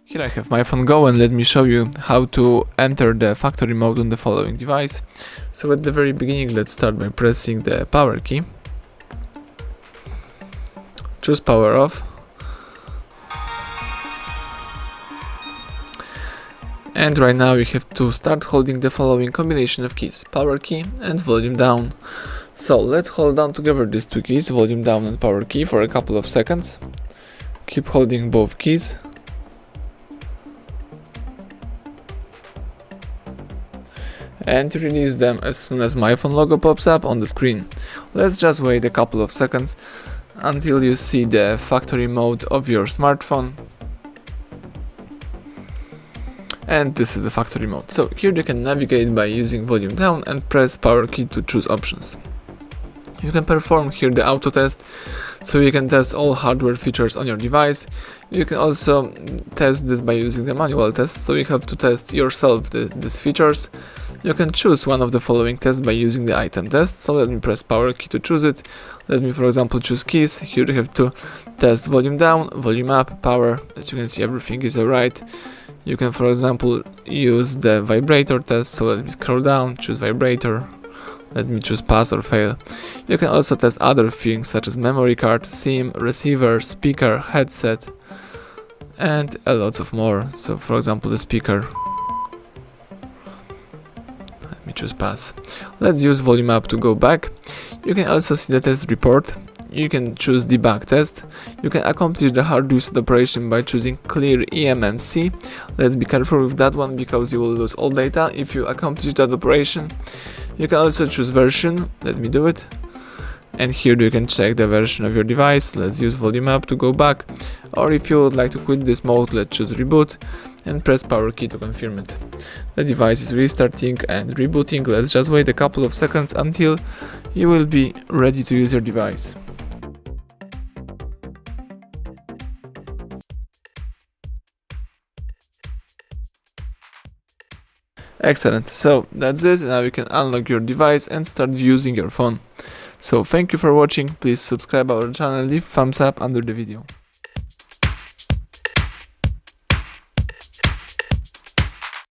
Here I have my phone Go, and let me show you how to enter the factory mode on the following device. So at the very beginning, let's start by pressing the power key. Choose power off. And right now you have to start holding the following combination of keys: power key and volume down. So let's hold down together these two keys, volume down and power key, for a couple of seconds. Keep holding both keys. And release them as soon as myPhone logo pops up on the screen. Let's just wait a couple of seconds until you see the factory mode of your smartphone. And this is the factory mode. So here you can navigate by using volume down and press power key to choose options. You can perform here the auto test, so you can test all hardware features on your device. You can also test this by using the manual test, so you have to test yourself these features. You can choose one of the following tests by using the item test, so let me press power key to choose it. Let me, for example, choose keys. Here you have to test volume down, volume up, power. As you can see, everything is alright. You can, for example, use the vibrator test, so let me scroll down, choose vibrator. Let me choose pass or fail. You can also test other things such as memory card, SIM, receiver, speaker, headset, and a lot of more. So for example, the speaker. Let me choose pass. Let's use volume up to go back. You can also see the test report. You can choose debug test. You can accomplish the hard reset operation by choosing clear eMMC. Let's be careful with that one because you will lose all data if you accomplish that operation. You can also choose version. Let me do it. And here you can check the version of your device. Let's use volume up to go back. Or if you would like to quit this mode, let's choose reboot and press power key to confirm it. The device is restarting and rebooting. Let's just wait a couple of seconds until you will be ready to use your device. Excellent, so that's it. Now you can unlock your device and start using your phone. So thank you for watching. Please subscribe our channel, leave thumbs up under the video.